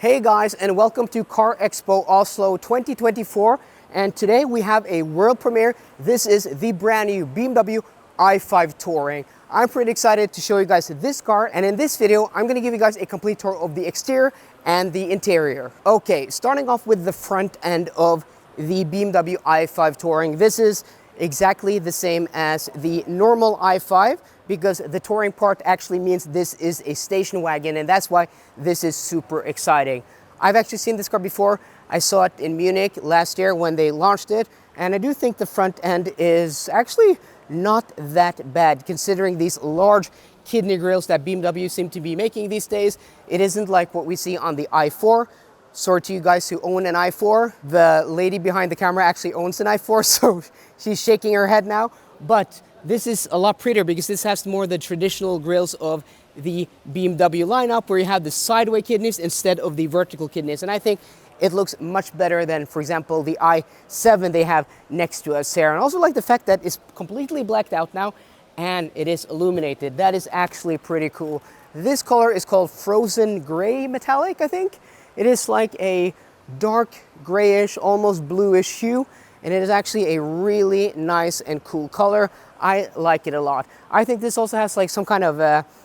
Hey guys, and welcome to Car Expo Oslo 2024. And today we have a world premiere. This is the brand new BMW i5 Touring. I'm pretty excited to show you guys this car, and in this video I'm going to give you guys a complete tour of the exterior and the interior. Okay, starting off with the front end of the BMW i5 Touring. This is exactly the same as the normal i5 because the touring part actually means this is a station wagon, and that's why this is super exciting. I've actually seen this car before. I saw it in Munich last year when they launched it, and I do think the front end is actually not that bad considering these large kidney grills that BMW seem to be making these days. It isn't like what we see on the i4. Sorry to you guys who own an i4. The lady behind the camera actually owns an i4, so she's shaking her head now. But this is a lot prettier because this has more of the traditional grills of the BMW lineup, where you have the sideways kidneys instead of the vertical kidneys. And I think it looks much better than, for example, the i7 they have next to us here. And I also like the fact that it's completely blacked out now and it is illuminated. That is actually pretty cool. This color is called Frozen Gray Metallic, I think. It is like a dark grayish, almost bluish hue, and it is actually a really nice and cool color. I like it a lot. I think this also has like some kind of,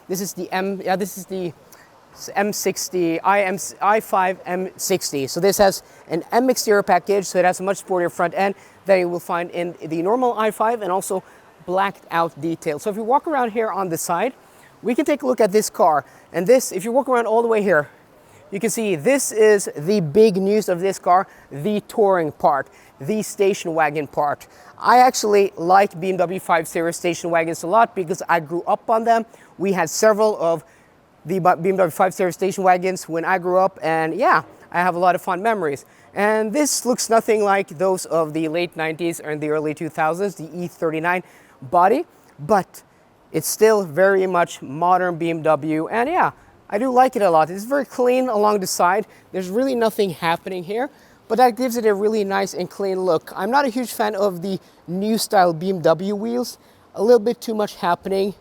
this is the M60, i5 M60. So this has an M exterior package, so it has a much sportier front end than you will find in the normal i5, and also blacked out details. So if you walk around here on the side, we can take a look at this car. And this, if you walk around all the way here, you can see this is the big news of this car, the touring part, the station wagon part. I actually like BMW 5 Series station wagons a lot because I grew up on them. We had several of the BMW 5 Series station wagons when I grew up, and yeah, I have a lot of fond memories. And this looks nothing like those of the late 90s and the early 2000s, the E39 body, but it's still very much modern BMW, and yeah, I do like it a lot. It's very clean along the side. There's really nothing happening here, but that gives it a really nice and clean look. I'm not a huge fan of the new style BMW wheels. A little bit too much happening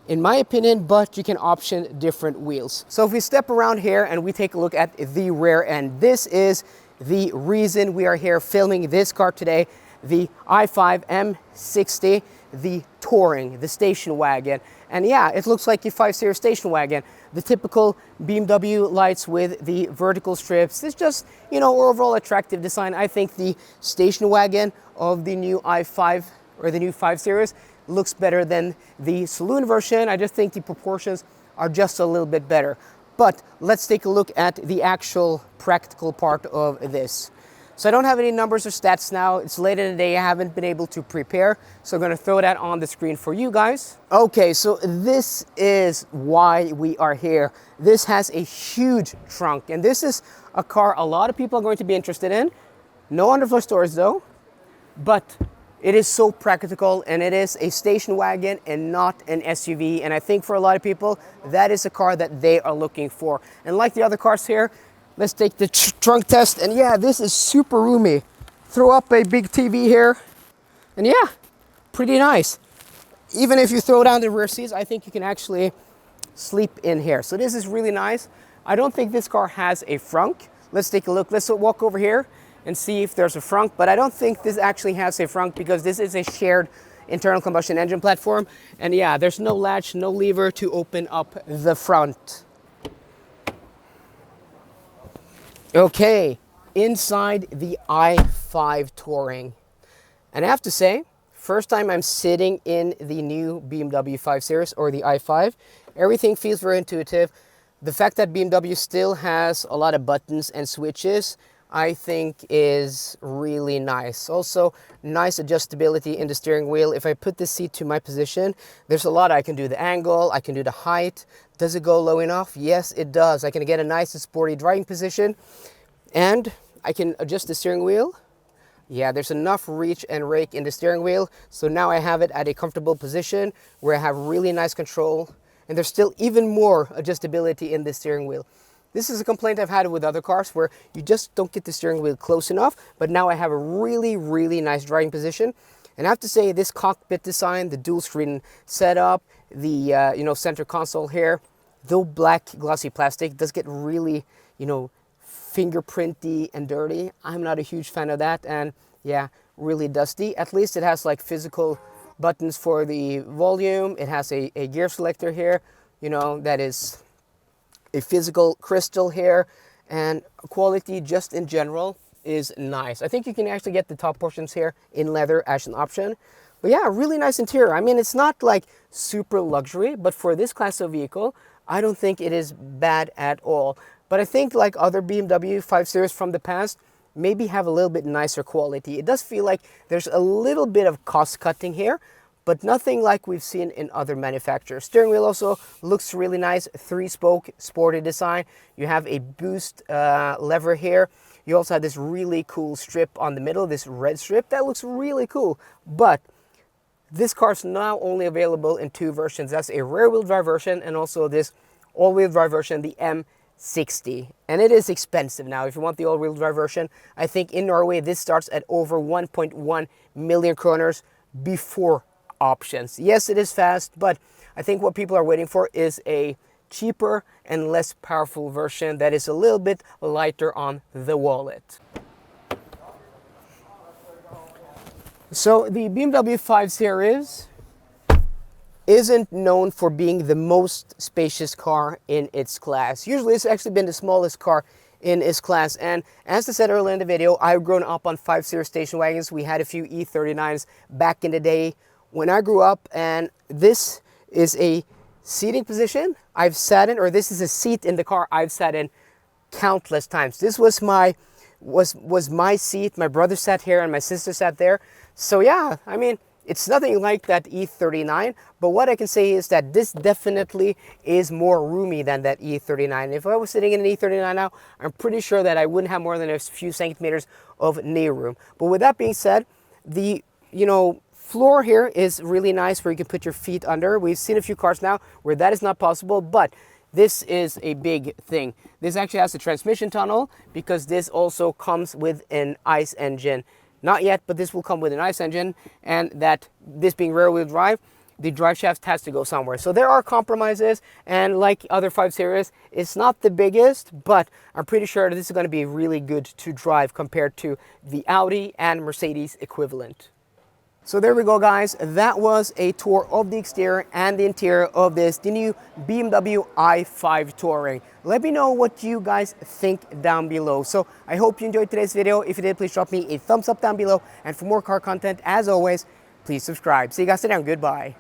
in my opinion, but you can option different wheels. So if we step around here and we take a look at the rear end, this is the reason we are here filming this car today, the i5 M60, the Touring, the station wagon. And yeah, it looks like a 5 Series station wagon. The typical BMW lights with the vertical strips. It's just, you know, overall attractive design. I think the station wagon of the new i5 or the new 5 Series looks better than the saloon version. I just think the proportions are just a little bit better. But let's take a look at the actual practical part of this. So I don't have any numbers or stats now. It's late in the day. I haven't been able to prepare. So I'm going to throw that on the screen for you guys. Okay, so this is why we are here. This has a huge trunk, and this is a car a lot of people are going to be interested in. No underfloor storage though, but it is so practical, and it is a station wagon and not an SUV. And I think for a lot of people, that is a car that they are looking for. And like the other cars here, let's take the trunk test, and yeah, this is super roomy. Throw up a big TV here, and yeah, pretty nice. Even if you throw down the rear seats, I think you can actually sleep in here. So this is really nice. I don't think this car has a frunk. Let's take a look. Let's walk over here and see if there's a frunk, but I don't think this actually has a frunk because this is a shared internal combustion engine platform. And yeah, there's no latch, no lever to open up the front. Okay, inside the i5 Touring. And I have to say, first time I'm sitting in the new BMW 5 Series or the i5, everything feels very intuitive. The fact that BMW still has a lot of buttons and switches, I think is really nice. Also, nice adjustability in the steering wheel. If I put the seat to my position, there's a lot I can do. The angle, I can do the height. Does it go low enough? Yes, it does. I can get a nice and sporty driving position, and I can adjust the steering wheel. Yeah, there's enough reach and rake in the steering wheel. So now I have it at a comfortable position where I have really nice control, and there's still even more adjustability in the steering wheel. This is a complaint I've had with other cars where you just don't get the steering wheel close enough, but now I have a really, really nice driving position. And I have to say, this cockpit design, the dual screen setup, the center console here, though black glossy plastic, does get really, fingerprinty and dirty. I'm not a huge fan of that, and yeah, really dusty. At least it has like physical buttons for the volume. It has a gear selector here, you know, that is a physical crystal here, and quality just in general is nice. I think you can actually get the top portions here in leather as an option. But yeah, really nice interior. I mean, it's not like super luxury, but for this class of vehicle, I don't think it is bad at all. But I think like other BMW 5 Series from the past, maybe have a little bit nicer quality. It does feel like there's a little bit of cost cutting here, but nothing like we've seen in other manufacturers. Steering wheel also looks really nice, 3-spoke sporty design. You have a boost lever here. You also have this really cool strip on the middle, this red strip. That looks really cool. But this car is now only available in 2 versions. That's a rear-wheel drive version and also this all-wheel drive version, the M60. And it is expensive now. If you want the all-wheel drive version, I think in Norway this starts at over 1.1 million kroners before options. Yes, it is fast, but I think what people are waiting for is a cheaper and less powerful version that is a little bit lighter on the wallet. So the BMW 5 Series isn't known for being the most spacious car in its class. Usually it's actually been the smallest car in its class, and as I said earlier in the video, I've grown up on 5 Series station wagons. We had a few E39s back in the day when I grew up, and this is a seating position I've sat in, or this is a seat in the car I've sat in countless times. This was my seat. My brother sat here and my sister sat there. So yeah, I mean, it's nothing like that E39, but what I can say is that this definitely is more roomy than that E39. If I was sitting in an E39 now, I'm pretty sure that I wouldn't have more than a few centimeters of knee room. But with that being said, the, floor here is really nice where you can put your feet under. We've seen a few cars now where that is not possible, but this is a big thing. This actually has a transmission tunnel because this also comes with an ICE engine. Not yet, but this will come with an ICE engine, and that this being rear-wheel drive, the drive shaft has to go somewhere. So there are compromises, and like other 5 Series, it's not the biggest, but I'm pretty sure this is going to be really good to drive compared to the Audi and Mercedes equivalent. So there we go, guys. That was a tour of the exterior and the interior of the new BMW i5 Touring. Let me know what you guys think down below. So I hope you enjoyed today's video. If you did, please drop me a thumbs up down below. And for more car content, as always, please subscribe. See you guys later, and goodbye.